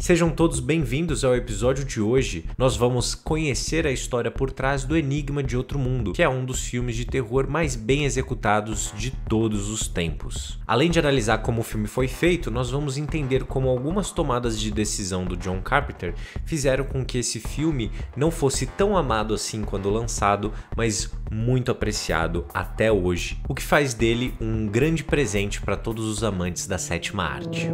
Sejam todos bem-vindos ao episódio de hoje. Nós vamos conhecer a história por trás do Enigma de Outro Mundo, que é um dos filmes de terror mais bem executados de todos os tempos. Além de analisar como o filme foi feito, nós vamos entender como algumas tomadas de decisão do John Carpenter fizeram com que esse filme não fosse tão amado assim quando lançado, mas muito apreciado até hoje, o que faz dele um grande presente para todos os amantes da sétima arte.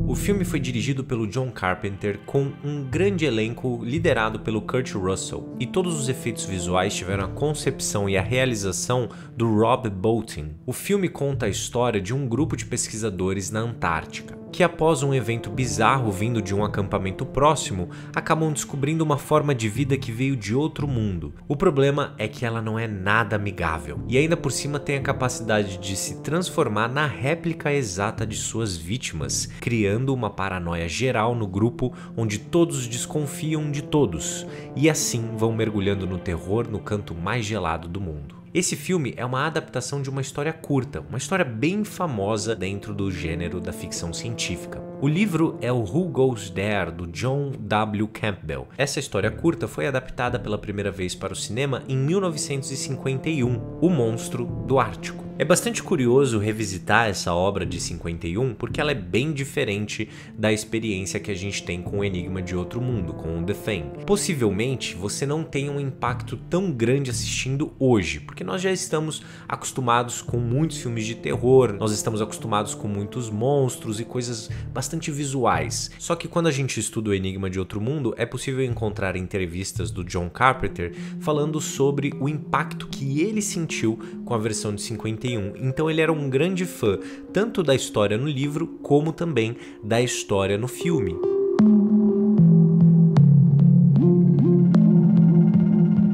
O filme foi dirigido pelo John Carpenter com um grande elenco liderado pelo Kurt Russell, e todos os efeitos visuais tiveram a concepção e a realização do Rob Bottin. O filme conta a história de um grupo de pesquisadores na Antártica, que após um evento bizarro vindo de um acampamento próximo, acabam descobrindo uma forma de vida que veio de outro mundo. O problema é que ela não é nada amigável, e ainda por cima tem a capacidade de se transformar na réplica exata de suas vítimas, criando uma paranoia geral no grupo onde todos desconfiam de todos, e assim vão mergulhando no terror no canto mais gelado do mundo. Esse filme é uma adaptação de uma história curta, uma história bem famosa dentro do gênero da ficção científica. O livro é o Who Goes There, do John W. Campbell. Essa história curta foi adaptada pela primeira vez para o cinema em 1951, O Monstro do Ártico. É bastante curioso revisitar essa obra de 51 porque ela é bem diferente da experiência que a gente tem com o Enigma de Outro Mundo, com o The Thing. Possivelmente você não tenha um impacto tão grande assistindo hoje, porque nós já estamos acostumados com muitos filmes de terror, nós estamos acostumados com muitos monstros e coisas bastante visuais. Só que quando a gente estuda o Enigma de Outro Mundo, é possível encontrar entrevistas do John Carpenter falando sobre o impacto que ele sentiu com a versão de 51. Então ele era um grande fã, tanto da história no livro, como também da história no filme.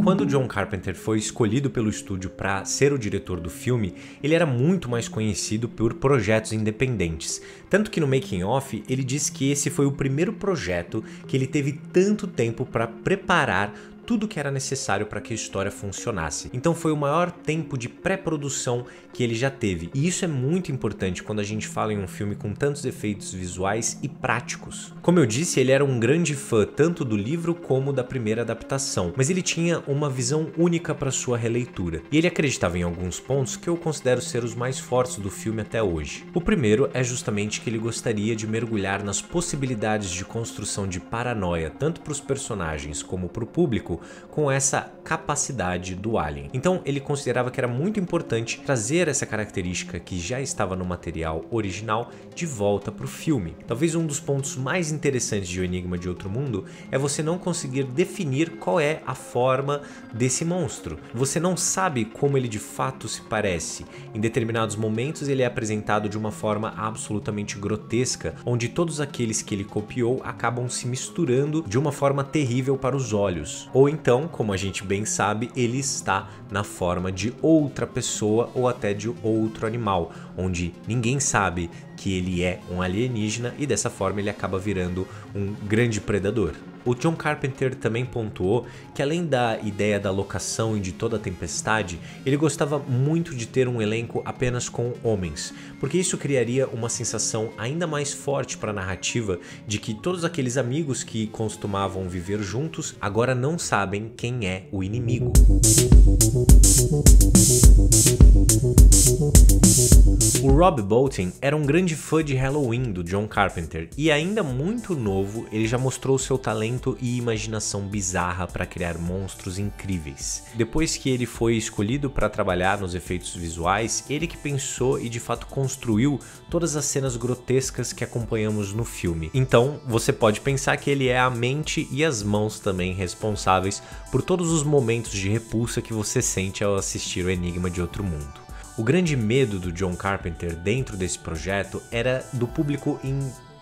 Quando John Carpenter foi escolhido pelo estúdio para ser o diretor do filme, ele era muito mais conhecido por projetos independentes. Tanto que no making of ele diz que esse foi o primeiro projeto que ele teve tanto tempo para preparar tudo que era necessário para que a história funcionasse. Então foi o maior tempo de pré-produção que ele já teve. E isso é muito importante quando a gente fala em um filme com tantos efeitos visuais e práticos. Como eu disse, ele era um grande fã tanto do livro como da primeira adaptação, mas ele tinha uma visão única para sua releitura. E ele acreditava em alguns pontos que eu considero ser os mais fortes do filme até hoje. O primeiro é justamente que ele gostaria de mergulhar nas possibilidades de construção de paranoia, tanto para os personagens como para o público, com essa capacidade do Alien. Então ele considerava que era muito importante trazer essa característica que já estava no material original de volta para o filme. Talvez um dos pontos mais interessantes de O Enigma de Outro Mundo é você não conseguir definir qual é a forma desse monstro. Você não sabe como ele de fato se parece. Em determinados momentos ele é apresentado de uma forma absolutamente grotesca, onde todos aqueles que ele copiou acabam se misturando de uma forma terrível para os olhos. Ou então, como a gente bem sabe, ele está na forma de outra pessoa ou até de outro animal, onde ninguém sabe que ele é um alienígena e dessa forma ele acaba virando um grande predador. O John Carpenter também pontuou que além da ideia da locação e de toda a tempestade, ele gostava muito de ter um elenco apenas com homens, porque isso criaria uma sensação ainda mais forte para a narrativa de que todos aqueles amigos que costumavam viver juntos agora não sabem quem é o inimigo. O Rob Bottin era um grande fã de Halloween do John Carpenter e ainda muito novo ele já mostrou seu talento e imaginação bizarra para criar monstros incríveis. Depois que ele foi escolhido para trabalhar nos efeitos visuais, ele que pensou e de fato construiu todas as cenas grotescas que acompanhamos no filme. Então você pode pensar que ele é a mente e as mãos também responsáveis por todos os momentos de repulsa que você sente ao assistir O Enigma de Outro Mundo. O grande medo do John Carpenter dentro desse projeto era do público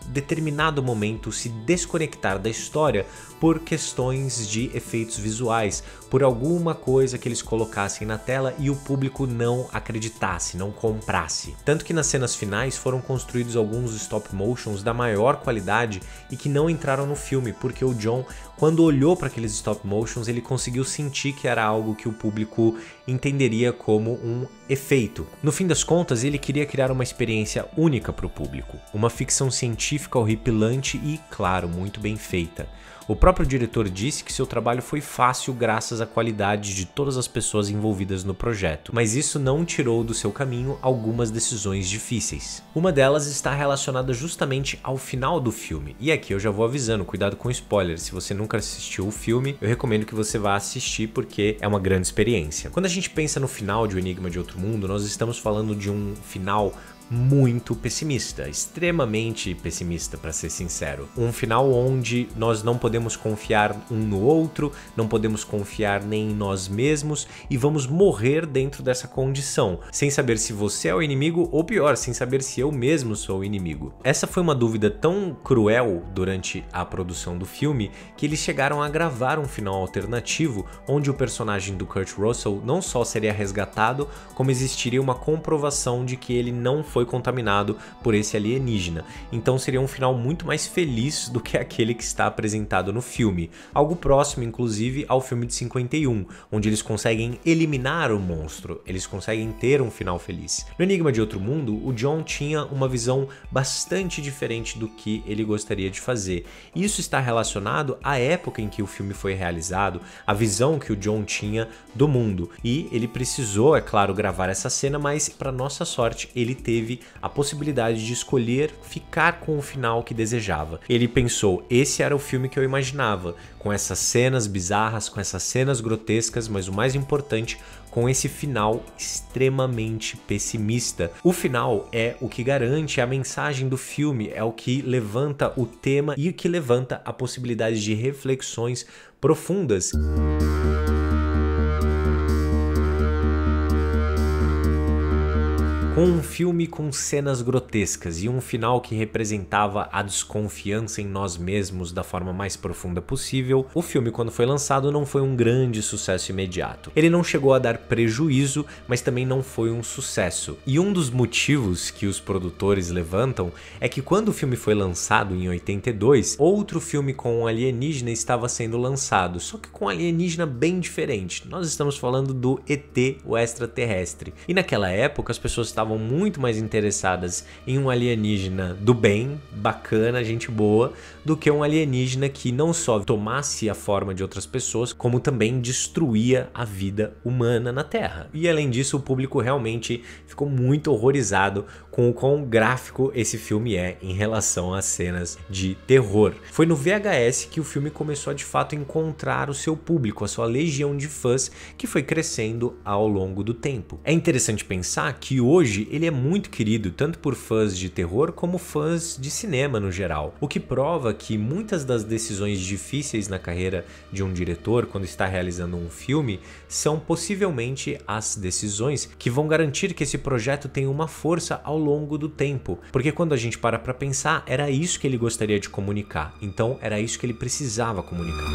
determinado momento se desconectar da história por questões de efeitos visuais, por alguma coisa que eles colocassem na tela e o público não acreditasse, não comprasse. Tanto que nas cenas finais foram construídos alguns stop motions da maior qualidade e que não entraram no filme, porque o John, quando olhou para aqueles stop motions, ele conseguiu sentir que era algo que o público entenderia como um efeito. No fim das contas, ele queria criar uma experiência única para o público, uma ficção científica horripilante e, claro, muito bem feita. O próprio diretor disse que seu trabalho foi fácil graças à qualidade de todas as pessoas envolvidas no projeto, mas isso não tirou do seu caminho algumas decisões difíceis. Uma delas está relacionada justamente ao final do filme, e aqui eu já vou avisando, cuidado com spoilers. Se você nunca assistiu o filme, eu recomendo que você vá assistir porque é uma grande experiência. Quando a gente pensa no final de O Enigma de Outro Mundo, nós estamos falando de um final muito pessimista, extremamente pessimista, para ser sincero. Um final onde nós não podemos confiar um no outro, não podemos confiar nem em nós mesmos e vamos morrer dentro dessa condição, sem saber se você é o inimigo ou pior, sem saber se eu mesmo sou o inimigo. Essa foi uma dúvida tão cruel durante a produção do filme que eles chegaram a gravar um final alternativo onde o personagem do Kurt Russell não só seria resgatado, como existiria uma comprovação de que ele não foi contaminado por esse alienígena. Então seria um final muito mais feliz do que aquele que está apresentado no filme. Algo próximo, inclusive, ao filme de 51, onde eles conseguem eliminar o monstro, eles conseguem ter um final feliz. No Enigma de Outro Mundo, o John tinha uma visão bastante diferente do que ele gostaria de fazer. Isso está relacionado à época em que o filme foi realizado, a visão que o John tinha do mundo. E ele precisou, é claro, gravar essa cena, mas para nossa sorte, ele teve a possibilidade de escolher ficar com o final que desejava. Ele pensou, esse era o filme que eu imaginava, com essas cenas bizarras, com essas cenas grotescas, mas o mais importante, com esse final extremamente pessimista. O final é o que garante a mensagem do filme, é o que levanta o tema e o que levanta a possibilidade de reflexões profundas. Com um filme com cenas grotescas e um final que representava a desconfiança em nós mesmos da forma mais profunda possível, o filme, quando foi lançado, não foi um grande sucesso imediato. Ele não chegou a dar prejuízo, mas também não foi um sucesso. E um dos motivos que os produtores levantam é que quando o filme foi lançado em 82, outro filme com um alienígena estava sendo lançado, só que com um alienígena bem diferente. Nós estamos falando do ET, o extraterrestre. E naquela época as pessoas estavam muito mais interessadas em um alienígena do bem, bacana, gente boa, do que um alienígena que não só tomasse a forma de outras pessoas, como também destruía a vida humana na Terra. E além disso, o público realmente ficou muito horrorizado com o quão gráfico esse filme é em relação às cenas de terror. Foi no VHS que o filme começou a de fato encontrar o seu público, a sua legião de fãs, que foi crescendo ao longo do tempo. É interessante pensar que hoje ele é muito querido tanto por fãs de terror como fãs de cinema no geral, o que prova que muitas das decisões difíceis na carreira de um diretor quando está realizando um filme são possivelmente as decisões que vão garantir que esse projeto tenha uma força ao longo do tempo, porque quando a gente para pra pensar, era isso que ele gostaria de comunicar, então era isso que ele precisava comunicar.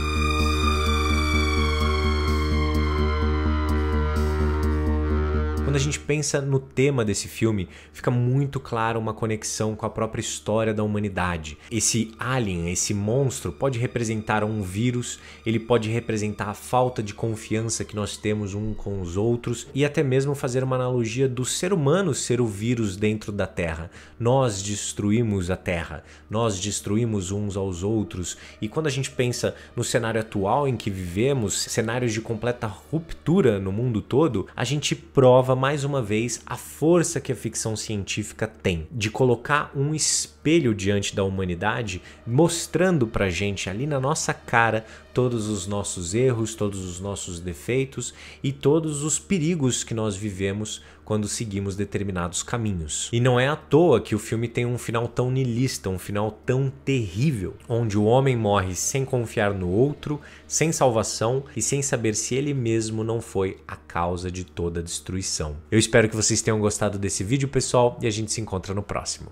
Quando a gente pensa no tema desse filme, fica muito clara uma conexão com a própria história da humanidade. Esse alien, esse monstro, pode representar um vírus, ele pode representar a falta de confiança que nós temos uns com os outros e até mesmo fazer uma analogia do ser humano ser o vírus dentro da Terra. Nós destruímos a Terra, nós destruímos uns aos outros e quando a gente pensa no cenário atual em que vivemos, cenários de completa ruptura no mundo todo, a gente prova mais uma vez a força que a ficção científica tem de colocar um espelho diante da humanidade, mostrando pra gente ali na nossa cara todos os nossos erros, todos os nossos defeitos e todos os perigos que nós vivemos quando seguimos determinados caminhos. E não é à toa que o filme tem um final tão niilista, um final tão terrível, onde o homem morre sem confiar no outro, sem salvação e sem saber se ele mesmo não foi a causa de toda a destruição. Eu espero que vocês tenham gostado desse vídeo, pessoal, e a gente se encontra no próximo.